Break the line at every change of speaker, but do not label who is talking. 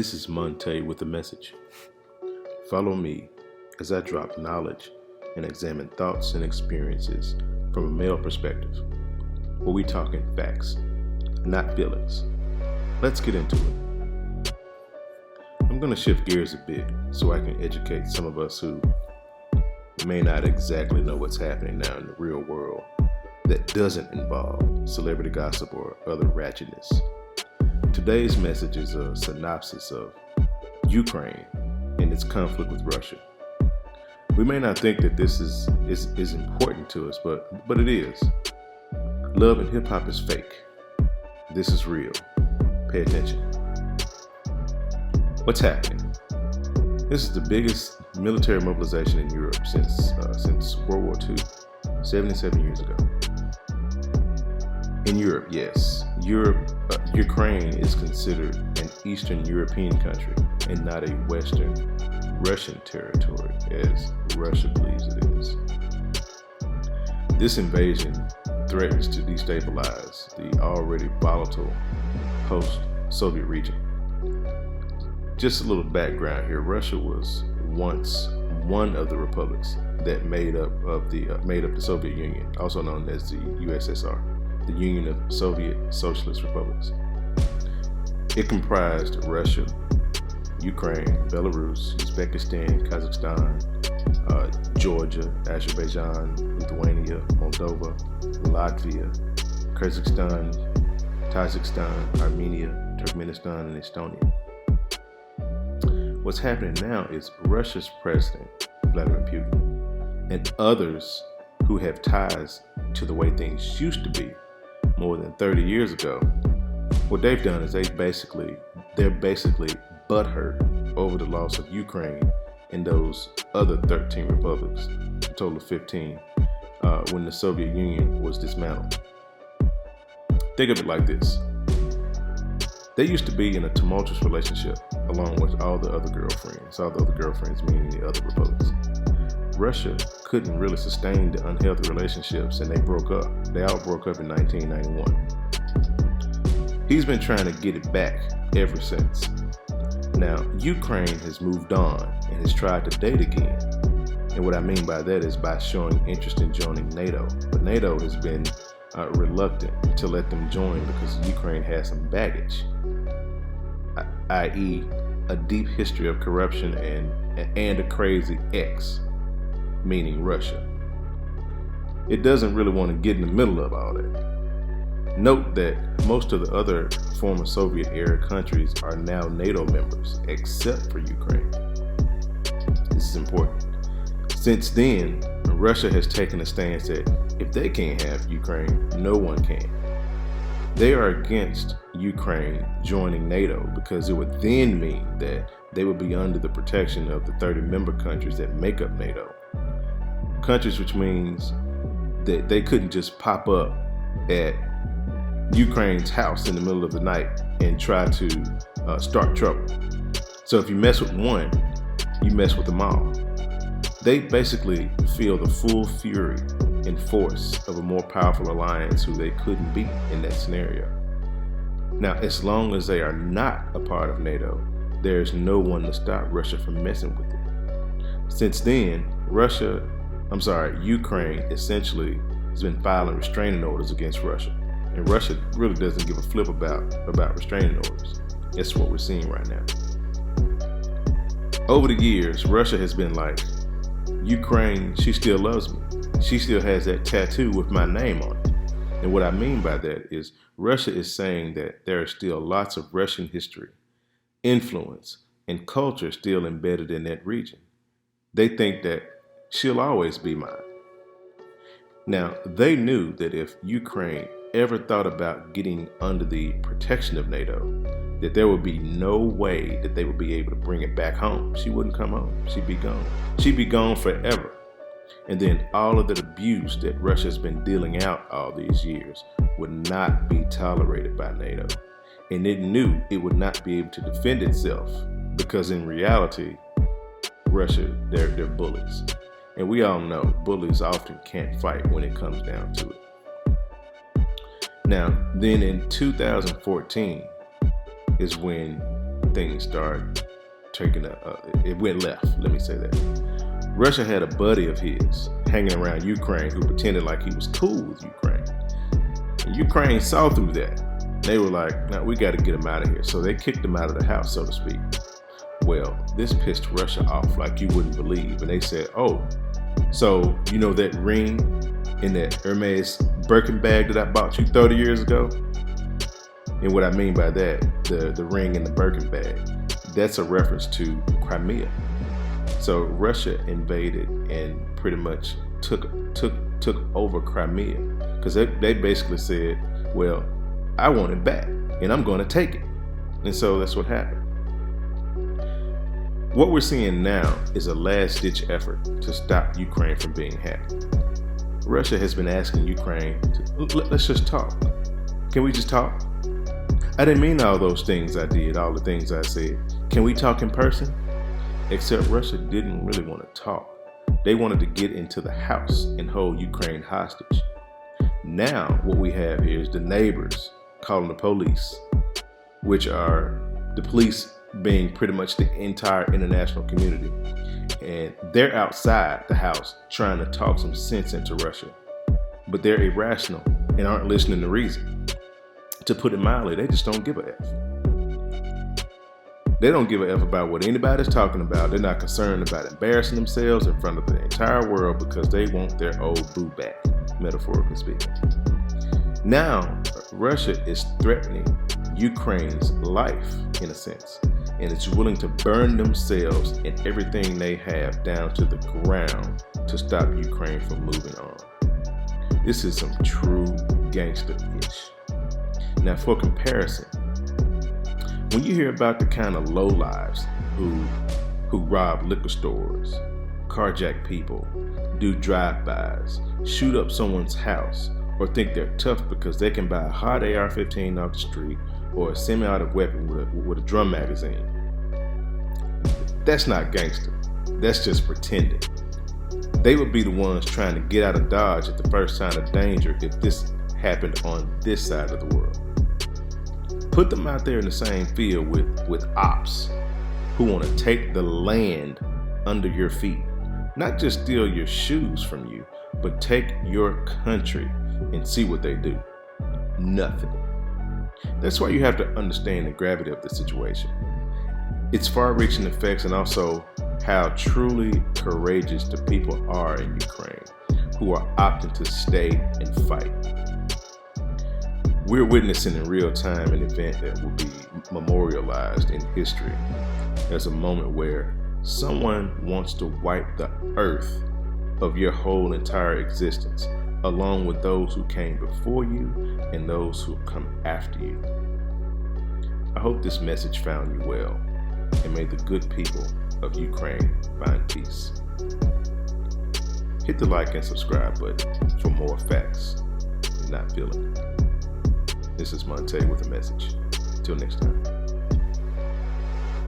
This is Monte with a message. Follow me as I drop knowledge and examine thoughts and experiences from a male perspective, where we talking facts, not feelings. Let's get into it. I'm going to shift gears a bit so I can educate some of us who may not exactly know what's happening now in the real world that doesn't involve celebrity gossip or other ratchetness. Today's message is a synopsis of Ukraine and its conflict with Russia. We may not think that this is important to us, but it is. Love and hip hop is fake. This is real. Pay attention. What's happening? This is the biggest military mobilization in Europe since World War II, 77 years ago. In Europe, yes. Ukraine is considered an Eastern European country and not a Western Russian territory, as Russia believes it is. This invasion threatens to destabilize the already volatile post-Soviet region. Just a little background here. Russia was once one of the republics that made up the Soviet Union, also known as the USSR. The Union of Soviet Socialist Republics. It comprised Russia, Ukraine, Belarus, Uzbekistan, Kazakhstan, Georgia, Azerbaijan, Lithuania, Moldova, Latvia, Kyrgyzstan, Tajikistan, Armenia, Turkmenistan, and Estonia. What's happening now is Russia's president, Vladimir Putin, and others who have ties to the way things used to be more than 30 years ago, what they've done is they're basically butthurt over the loss of Ukraine and those other 13 republics, a total of 15, when the Soviet Union was dismantled. Think of it like this. They used to be in a tumultuous relationship along with all the other girlfriends meaning the other republics. Russia couldn't really sustain the unhealthy relationships and they broke up. They all broke up in 1991. He's been trying to get it back ever since. Now, Ukraine has moved on and has tried to date again. And what I mean by that is by showing interest in joining NATO. But NATO has been reluctant to let them join because Ukraine has some baggage, i.e. a deep history of corruption and a crazy ex, meaning Russia. It doesn't really want to get in the middle of all that. Note that most of the other former Soviet-era countries are now NATO members, except for Ukraine. This is important. Since then, Russia has taken a stance that if they can't have Ukraine, no one can. They are against Ukraine joining NATO because it would then mean that they would be under the protection of the 30 member countries that make up NATO. Countries, which means that they couldn't just pop up at Ukraine's house in the middle of the night and try to start trouble. So if you mess with one, you mess with them all. They basically feel the full fury and force of a more powerful alliance who they couldn't beat in that scenario. Now, as long as they are not a part of NATO, there's no one to stop Russia from messing with it. Since then, Ukraine essentially has been filing restraining orders against Russia. And Russia really doesn't give a flip about restraining orders. That's what we're seeing right now. Over the years, Russia has been like, Ukraine, she still loves me. She still has that tattoo with my name on it. And what I mean by that is Russia is saying that there is still lots of Russian history, influence, and culture still embedded in that region. They think that she'll always be mine. Now, they knew that if Ukraine ever thought about getting under the protection of NATO, that there would be no way that they would be able to bring it back home. She wouldn't come home. She'd be gone. She'd be gone forever. And then all of that abuse that Russia's been dealing out all these years would not be tolerated by NATO. And it knew it would not be able to defend itself because in reality, Russia, they're bullies. And we all know bullies often can't fight when it comes down to it. Now, then in 2014 is when things started taking it went left. Let me say that. Russia had a buddy of his hanging around Ukraine who pretended like he was cool with Ukraine. And Ukraine saw through that. They were like, "No, we got to get him out of here." So they kicked him out of the house, so to speak. Well, this pissed Russia off like you wouldn't believe. And they said, "Oh, so you know that ring in that Hermes Birkin bag that I bought you 30 years ago?" And what I mean by that, the ring in the Birkin bag, that's a reference to Crimea. So Russia invaded and pretty much took over Crimea, because they basically said, "Well, I want it back and I'm going to take it." And so that's what happened. What we're seeing now is a last-ditch effort to stop Ukraine from being hacked. Russia has been asking Ukraine to, let's just talk. Can we just talk? I didn't mean all those things I did, all the things I said. Can we talk in person? Except Russia didn't really want to talk. They wanted to get into the house and hold Ukraine hostage. Now what we have here is the neighbors calling the police, which are the police being pretty much the entire international community. And they're outside the house trying to talk some sense into Russia. But they're irrational and aren't listening to reason. To put it mildly, they just don't give a F. They don't give a F about what anybody's talking about. They're not concerned about embarrassing themselves in front of the entire world because they want their old boo back, metaphorically speaking. Now, Russia is threatening Ukraine's life, in a sense, and it's willing to burn themselves and everything they have down to the ground to stop Ukraine from moving on. This is some true gangster-ish. Now, for comparison, when you hear about the kind of lowlives who rob liquor stores, carjack people, do drive-bys, shoot up someone's house, or think they're tough because they can buy a hot AR-15 off the street or a semi-automatic weapon with a drum magazine, that's not gangster. That's just pretending. They would be the ones trying to get out of Dodge at the first sign of danger if this happened on this side of the world. Put them out there in the same field with ops who want to take the land under your feet. Not just steal your shoes from you, but take your country and see what they do. Nothing. That's why you have to understand the gravity of the situation, its far-reaching effects, and also how truly courageous the people are in Ukraine who are opting to stay and fight. We're witnessing in real time an event that will be memorialized in history as a moment where someone wants to wipe the earth of your whole entire existence, along with those who came before you and those who come after you. I hope this message found you well, and may the good people of Ukraine find peace. Hit the like and subscribe button for more facts, not feeling. This is Monte with a message. Till next time.